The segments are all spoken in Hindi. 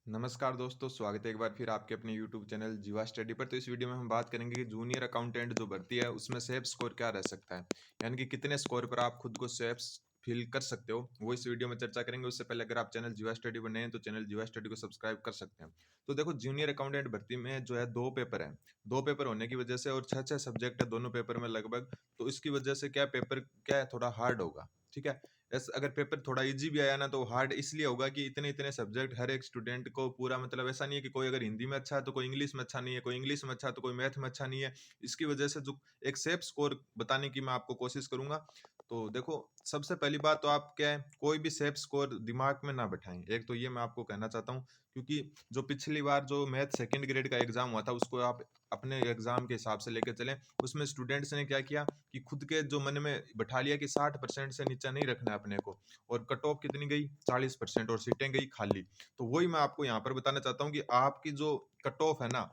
नमस्कार दोस्तों, स्वागत है एक बार फिर आपके अपने यूट्यूब चैनल जीवा स्टडी पर। तो इस वीडियो में हम बात करेंगे कि जूनियर अकाउंटेंट जो भर्ती है उसमें सेफ स्कोर क्या रह सकता है, यानी कि कितने स्कोर पर आप खुद को सेफ फील कर सकते हो, वो इस वीडियो में चर्चा करेंगे। उससे पहले अगर आप चैनल जीवा स्टडी पर नए हैं तो चैनल जीवा स्टडी को सब्सक्राइब कर सकते हैं। तो देखो, जूनियर अकाउंटेंट भर्ती में जो है दो पेपर है, दो पेपर होने की वजह से और छः छः सब्जेक्ट है दोनों पेपर में लगभग। तो इसकी वजह से क्या पेपर क्या है, थोड़ा हार्ड होगा। ठीक है, ऐसा अगर पेपर थोड़ा इजी भी आया ना तो हार्ड इसलिए होगा कि इतने इतने सब्जेक्ट हर एक स्टूडेंट को पूरा, मतलब ऐसा नहीं है कि कोई अगर हिंदी में अच्छा है तो कोई इंग्लिश में अच्छा नहीं है, कोई इंग्लिश में अच्छा है तो कोई मैथ में अच्छा नहीं है। इसकी वजह से जो एक सेफ स्कोर बताने की मैं आपको कोशिश करूंगा। तो देखो, सबसे पहली बात तो आप क्या है, कोई भी सेफ स्कोर दिमाग में ना बैठाएं। एक तो ये मैं आपको कहना चाहता हूँ, क्योंकि जो पिछली बार जो मैथ सेकंड ग्रेड का एग्जाम हुआ था उसको आप अपने एग्जाम के हिसाब से लेकर चलें। उसमें स्टूडेंट्स ने क्या किया कि खुद के जो मन में बैठा लिया कि 60% से नीचे नहीं रखना है अपने को, और कट ऑफ कितनी गई 40%, और सीटें गई खाली। तो वही मैं आपको यहाँ पर बताना चाहता हूँ कि आपकी जो कट ऑफ है ना,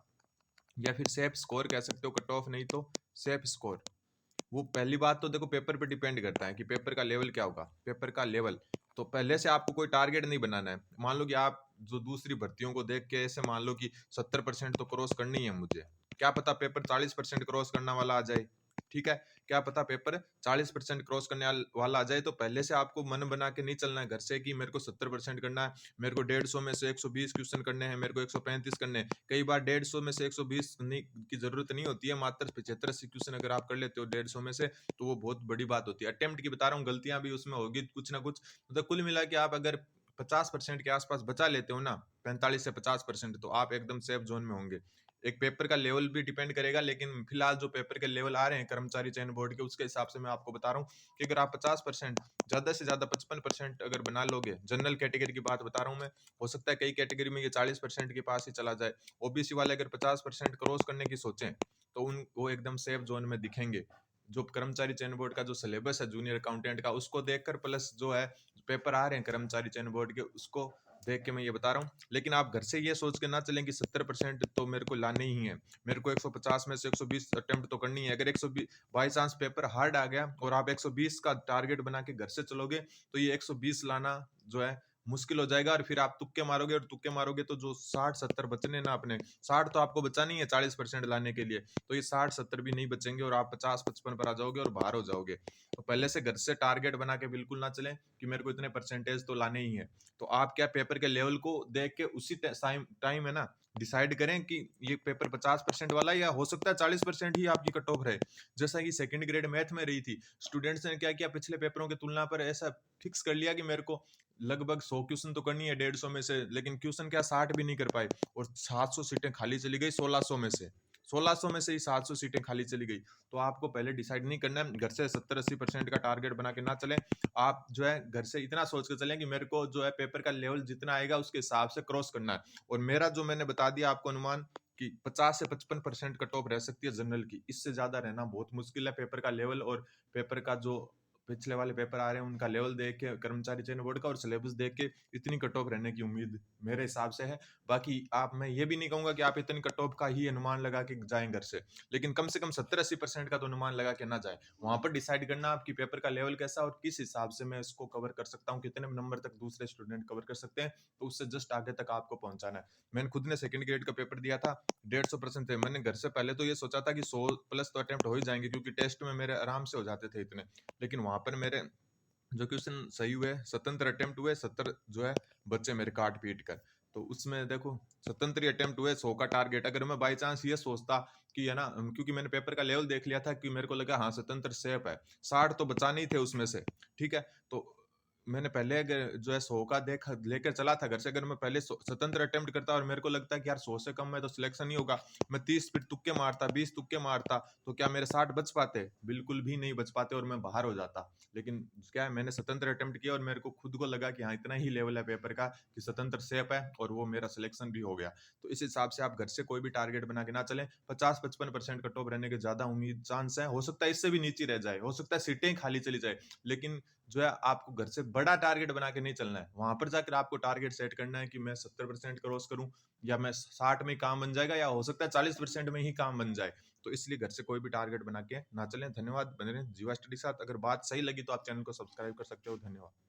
या फिर सेफ स्कोर कह सकते हो, कट ऑफ नहीं तो सेफ स्कोर, वो पहली बात तो देखो पेपर पे डिपेंड करता है कि पेपर का लेवल क्या होगा। पेपर का लेवल तो पहले से आपको कोई टारगेट नहीं बनाना है। मान लो कि आप जो दूसरी भर्तियों को देख के ऐसे मान लो कि 70% तो क्रॉस करनी है मुझे, क्या पता पेपर 40% क्रॉस करना वाला आ जाए। ठीक है, क्या पता पेपर 40% क्रॉस करने वाला आ जाए। तो पहले से आपको मन बना के नहीं चलना है घर से कि मेरे को 70% करना है, मेरे को 150 में से 120 क्वेश्चन करने हैं, मेरे को 135 करने हैं। कई बार 150 में से 120 की जरूरत नहीं होती है, मात्र 75-80 क्वेश्चन अगर आप कर लेते हो 150 में से तो वो बहुत बड़ी बात होती है। अटेम्प्ट की बता रहा हूँ, गलतियां भी उसमें होगी कुछ ना कुछ। मतलब कुल मिला के आप अगर 50% के आसपास बचा लेते हो ना, 45 से 50%, तो आप एकदम सेफ जोन में होंगे। एक पेपर का लेवल भी डिपेंड करेगा, लेकिन फिलहाल जो पेपर के लेवल आ रहे हैं कर्मचारी चयन बोर्ड के, उसके हिसाब से मैं आपको बता रहा हूँ कि अगर आप 50%, ज्यादा से ज्यादा 55% अगर बना लोगे, जनरल कैटेगरी की बात बता रहा हूँ मैं, हो सकता है कई कैटेगरी में ये 40% के पास ही चला जाए। ओबीसी वाले अगर 50% क्रॉस करने की सोचें तो उन वो एकदम सेफ जोन में दिखेंगे। जो कर्मचारी चयन बोर्ड का जो सिलेबस है जूनियर अकाउंटेंट का, उसको देखकर, प्लस जो है पेपर आ रहे हैं कर्मचारी चयन बोर्ड के, उसको देख के मैं ये बता रहा हूँ। लेकिन आप घर से ये सोच के ना चलें कि 70% तो मेरे को लाने ही है, मेरे को 150 में से 120 अटेम्प्ट तो करनी है। अगर 120 बाई चांस पेपर हार्ड आ गया और आप 120 का टारगेट बना के घर से चलोगे तो ये 120 लाना जो है मुश्किल हो जाएगा। और फिर आप तुक्के मारोगे, और तुक्के मारोगे तो जो 60-70 बचने ना, अपने 60 तो आपको बचा नहीं है 40% लाने के लिए, तो ये 60-70 भी नहीं बचेंगे और आप 50-55 पर आ जाओगे और बाहर हो जाओगे। तो पहले से घर से टारगेट बना के बिल्कुल ना चलें कि मेरे को इतने परसेंटेज तो लाने ही है। तो आप क्या पेपर के लेवल को देख के उसी टाइम टाइम है ना डिसाइड करें कि ये पेपर 50% वाला है, या हो सकता है 40% ही आपकी कट ऑफ रहे, जैसा कि सेकंड ग्रेड मैथ में रही थी। स्टूडेंट्स ने क्या किया, पिछले पेपरों की तुलना पर ऐसा फिक्स कर लिया कि मेरे को लगभग 100 क्वेश्चन तो करनी है 150 में से, लेकिन क्वेश्चन क्या 60 भी नहीं कर पाए, और 700 सीटें खाली चली गई 1600 में से। 1600 में से ही 700 सीटें खाली चली गई। तो आपको पहले डिसाइड नहीं करना है, घर से 70-80% का टारगेट बना के ना चलें। आप जो है घर से इतना सोच के चलें कि मेरे को जो है पेपर का लेवल जितना आएगा उसके हिसाब से क्रॉस करना है। और मेरा जो मैंने बता दिया आपको अनुमान कि 50 से 55% कट ऑफ रह सकती है जनरल की, इससे ज्यादा रहना बहुत मुश्किल है। पेपर का लेवल और पेपर का जो पिछले वाले पेपर आ रहे हैं उनका लेवल देख के, कर्मचारी चयन बोर्ड का और सिलेबस देख के, इतनी कट ऑफ रहने की उम्मीद मेरे हिसाब से है। बाकी आप, मैं ये भी नहीं कहूंगा कि आप इतनी कट ऑफ का ही अनुमान लगा के जाएं घर से, लेकिन कम से कम 70-80% का तो अनुमान लगा के ना जाए। वहां पर डिसाइड करना आपकी पेपर का लेवल कैसा और किस हिसाब से मैं इसको कवर कर सकता हूँ, कितने नंबर तक दूसरे स्टूडेंट कवर कर सकते हैं, तो उससे जस्ट आगे तक आपको पहुंचाना है। मैंने खुद ने सेकंड ग्रेड का पेपर दिया था, 150% थे। मैंने घर से पहले तो ये सोचा था कि 100 प्लस तो अटेम्प्ट हो ही जाएंगे, क्योंकि टेस्ट में मेरे आराम से हो जाते थे इतने। लेकिन वहां पर मेरे जो क्वेश्चन सही हुए, स्वतंत्र अटेम्प्ट हुए 70 जो है बच्चे मेरे काट पीट कर। तो उसमें देखो, स्वतंत्र अटेम्प्ट हुए 100 का टारगेट। अगर मैं बाई चांस ये सोचता कि है ना, क्योंकि मैंने पेपर का लेवल देख लिया था कि मेरे को लगा हाँ स्वतंत्र सेफ है, 60 तो बचाने ही थे उसमें से। ठीक है, तो मैंने पहले अगर जो है 100 का देख लेकर चला था घर से। अगर मैं पहले स्वतंत्र अटेम्प्ट करता और मेरे को लगता है कि यार 100 से कम में तो सिलेक्शन नहीं होगा, मैं 30 फिर तुक्के मारता, 20 तुक्के मारता, तो क्या मेरे 60 बच पाते? बिल्कुल भी नहीं बच पाते और मैं बाहर हो जाता। लेकिन क्या है, मैंने स्वतंत्र अटेम्प्ट किया और मेरे को खुद को लगा कि हाँ इतना ही लेवल है पेपर का कि स्वतंत्र सेफ है, और वो मेरा सिलेक्शन भी हो गया। तो इस हिसाब से आप घर से कोई भी टारगेट बना के ना चलें। 50-55% कट ऑफ रहने के ज्यादा उम्मीद चांस है, हो सकता है इससे भी नीचे रह जाए, हो सकता है सीटें खाली चली जाए। लेकिन जो है आपको घर से बड़ा टारगेट बना के नहीं चलना है। वहां पर जाकर आपको टारगेट सेट करना है कि मैं 70% क्रॉस करूं, या मैं 60 में काम बन जाएगा, या हो सकता है 40% में ही काम बन जाए। तो इसलिए घर से कोई भी टारगेट बना के ना चलें। धन्यवाद, बने रहें जीवा स्टडी साथ। अगर बात सही लगी तो आप चैनल को सब्सक्राइब कर सकते हो। धन्यवाद।